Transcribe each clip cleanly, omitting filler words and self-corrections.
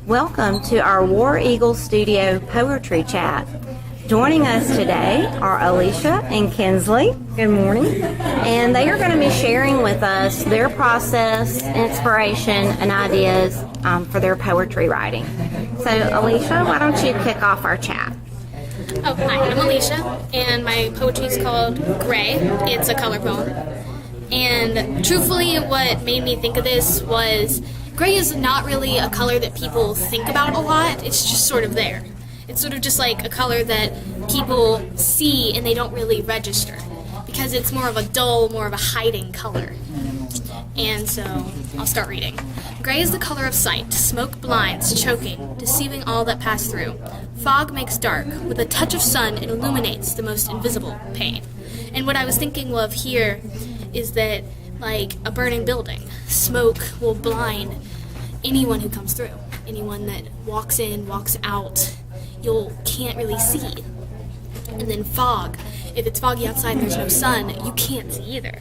Welcome to our War Eagle Studio Poetry Chat. Joining us today are Alicia and Kinsley. Good morning. And they are going to be sharing with us their process, inspiration, and ideas for their poetry writing. So, Alicia, why don't you kick off our chat? Oh, hi, I'm Alicia, and my poetry is called Gray. It's a color poem. And truthfully, what made me think of this was gray is not really a color that people think about a lot. It's just sort of there. It's sort of just like a color that people see and they don't really register because it's more of a dull, more of a hiding color. And so I'll start reading. Gray is the color of sight. Smoke blinds, choking, deceiving all that pass through. Fog makes dark. With a touch of sun, it illuminates the most invisible pain. And what I was thinking of here is that, like a burning building, smoke will blind anyone who comes through. Anyone that walks in, walks out, you can't really see. And then fog. If it's foggy outside and there's no sun, you can't see either.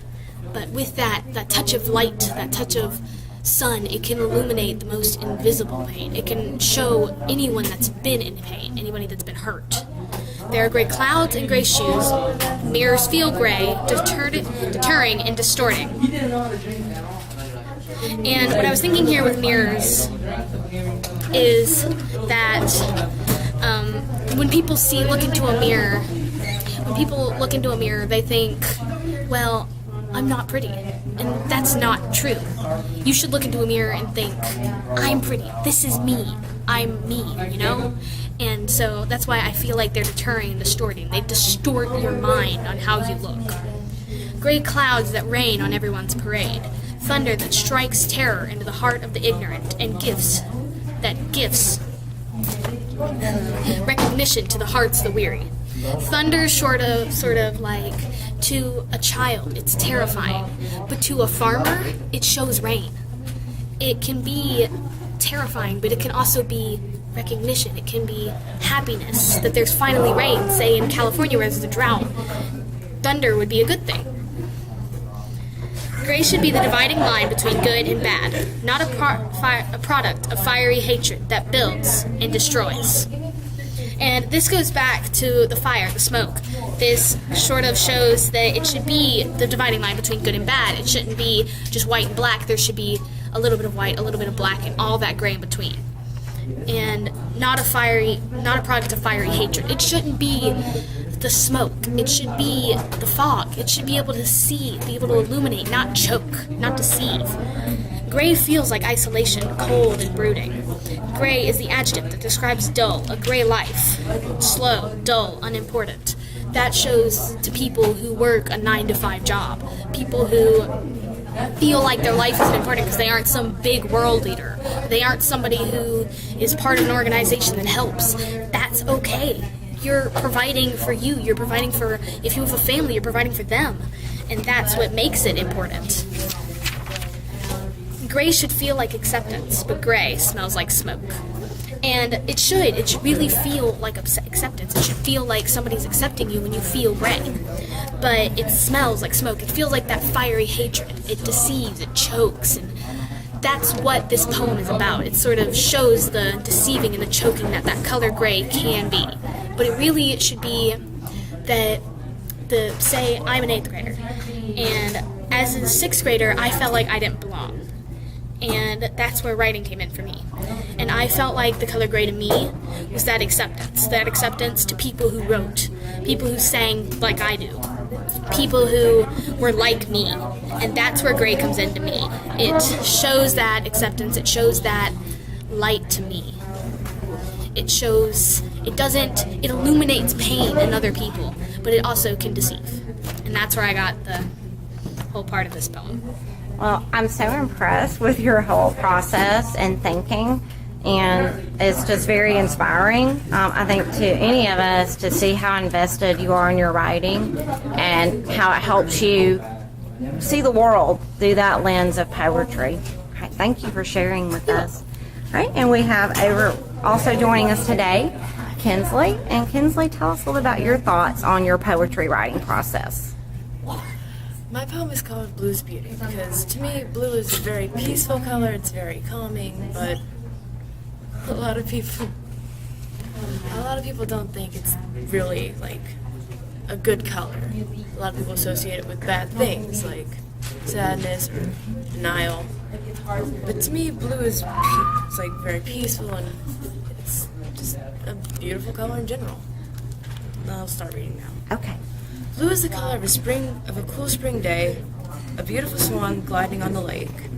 But with that touch of light, that touch of sun, it can illuminate the most invisible pain. It can show anyone that's been in pain, anybody that's been hurt. There are gray clouds and gray shoes. Mirrors feel gray, deterring and distorting. And what I was thinking here with mirrors is that when people look into a mirror, they think, well, I'm not pretty. And that's not true. You should look into a mirror and think, I'm pretty. This is me. I'm me, you know? And so that's why I feel like they're deterring and distorting. They distort your mind on how you look. Gray clouds that rain on everyone's parade. Thunder that strikes terror into the heart of the ignorant, and gifts recognition to the hearts of the weary. Thunder sort of like to a child, it's terrifying, but to a farmer, it shows rain. It can be terrifying, but it can also be recognition. It can be happiness that there's finally rain. Say in California where there's a drought, thunder would be a good thing. Gray should be the dividing line between good and bad, not a product of fiery hatred that builds and destroys. And this goes back to the fire, the smoke. This sort of shows that it should be the dividing line between good and bad. It shouldn't be just white and black. There should be a little bit of white, a little bit of black, and all that gray in between. And not a product of fiery hatred. It shouldn't be the smoke. It should be the fog. It should be able to see, be able to illuminate, not choke, not deceive. Gray feels like isolation, cold and brooding. Gray is the adjective that describes dull, a gray life. Slow, dull, unimportant. That shows to people who work a 9-to-5 job. People who feel like their life isn't important because they aren't some big world leader. They aren't somebody who is part of an organization that helps. That's okay. You're providing for you. You're providing for, if you have a family, you're providing for them. And that's what makes it important. Gray should feel like acceptance, but gray smells like smoke. And it should really feel like acceptance. It should feel like somebody's accepting you when you feel gray. But it smells like smoke. It feels like that fiery hatred. It deceives, it chokes, and that's what this poem is about. It sort of shows the deceiving and the choking that color gray can be. But it should be that say I'm an 8th grader, and as a 6th grader, I felt like I didn't belong. And that's where writing came in for me. And I felt like the color gray to me was that acceptance to people who wrote, people who sang like I do, people who were like me. And that's where gray comes into me. It shows that acceptance, it shows that light to me. It illuminates pain in other people, but it also can deceive. And that's where I got the whole part of this poem. Well, I'm so impressed with your whole process and thinking, and it's just very inspiring, I think, to any of us to see how invested you are in your writing and how it helps you see the world through that lens of poetry. Right, thank you for sharing with us. Right, and we have also joining us today, Kinsley. And Kinsley, tell us a little about your thoughts on your poetry writing process. My poem is called Blue's Beauty because to me blue is a very peaceful color, it's very calming, but A lot of people don't think it's really like a good color. A lot of people associate it with bad things like sadness or denial. But to me, blue is it's like very peaceful, and it's just a beautiful color in general. I'll start reading now. Okay. Blue is the color of a cool spring day, a beautiful swan gliding on the lake.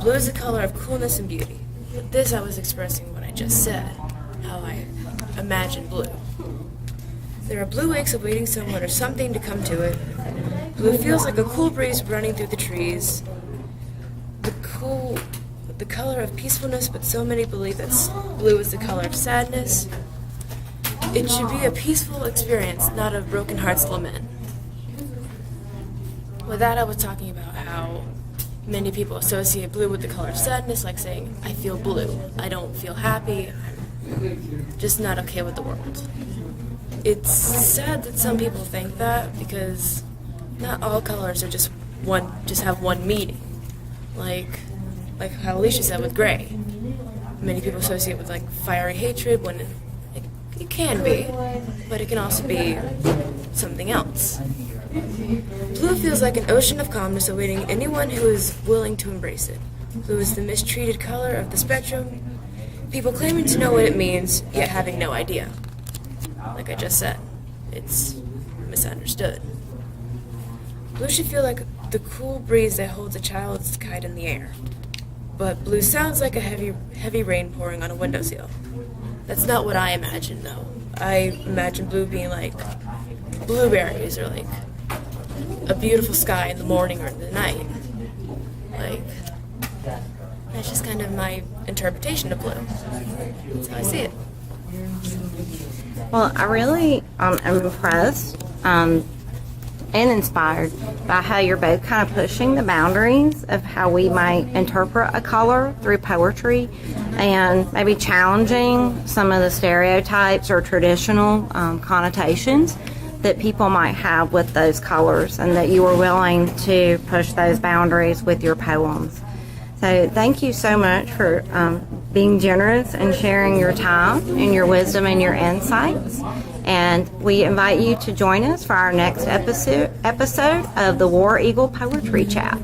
Blue is the color of coolness and beauty. With this, I was expressing what I just said, how I imagine blue. There are blue wakes awaiting someone or something to come to it. Blue feels like a cool breeze running through the trees. The color of peacefulness, but so many believe that blue is the color of sadness. It should be a peaceful experience, not a broken heart's lament. With that, I was talking about how many people associate blue with the color of sadness, like saying, I feel blue. I don't feel happy. I'm just not okay with the world. It's sad that some people think that because not all colors are just have one meaning. Like how Alicia said with gray. Many people associate with like fiery hatred when it can be, but it can also be something else. Blue feels like an ocean of calmness awaiting anyone who is willing to embrace it. Blue is the mistreated color of the spectrum, people claiming to know what it means, yet having no idea. Like I just said, it's misunderstood. Blue should feel like the cool breeze that holds a child's kite in the air. But blue sounds like a heavy rain pouring on a windowsill. That's not what I imagine, though. I imagine blue being like blueberries or like a beautiful sky in the morning or in the night. Like, that's just kind of my interpretation of blue. That's how I see it. Well, I really am impressed and inspired by how you're both kind of pushing the boundaries of how we might interpret a color through poetry and maybe challenging some of the stereotypes or traditional connotations that people might have with those colors, and that you were willing to push those boundaries with your poems. So thank you so much for being generous and sharing your time and your wisdom and your insights. And we invite you to join us for our next episode of the War Eagle Poetry Chat.